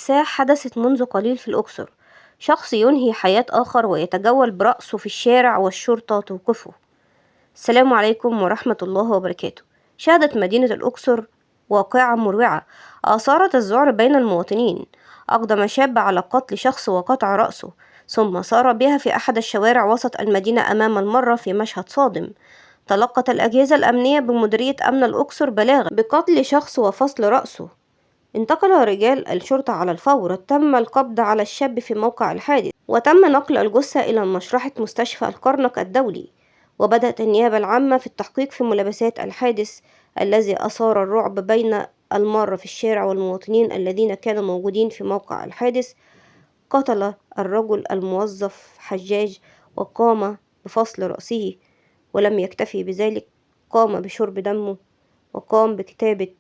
مأساة حدثت منذ قليل في الأقصر. شخص ينهي حياة آخر ويتجول برأسه في الشارع والشرطة توقفه. السلام عليكم ورحمة الله وبركاته. شهدت مدينة الأقصر واقعة مروعة أثارت الذعر بين المواطنين. أقدم شاب على قتل شخص وقطع رأسه، ثم سار بها في أحد الشوارع وسط المدينة أمام المرة في مشهد صادم. تلقت الأجهزة الأمنية بمديرية أمن الأقصر بلاغا بقتل شخص وفصل رأسه. انتقل رجال الشرطة على الفور. تم القبض على الشاب في موقع الحادث، وتم نقل الجثة إلى مشرحة مستشفى الكرنك الدولي. وبدأت النيابة العامة في التحقيق في ملابسات الحادث الذي أثار الرعب بين المارة في الشارع والمواطنين الذين كانوا موجودين في موقع الحادث. قتل الرجل الموظف حجاج وقام بفصل رأسه، ولم يكتفي بذلك، قام بشرب دمه، وقام بكتابة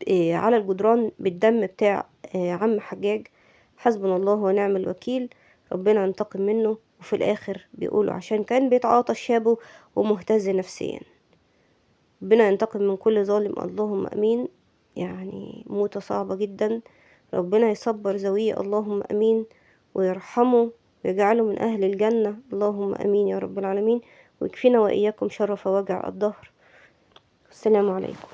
على الجدران بالدم بتاع عم حجاج. حسبنا الله ونعم الوكيل، ربنا ينتقم منه. وفي الآخر بيقولوا عشان كان بيتعاطى شابه ومهتز نفسيا. ربنا ينتقم من كل ظالم، اللهم أمين. يعني موتة صعبة جدا، ربنا يصبر ذويه، اللهم أمين، ويرحمه ويجعله من أهل الجنة، اللهم أمين يا رب العالمين. ويكفينا وإياكم شر فواجع الدهر. السلام عليكم.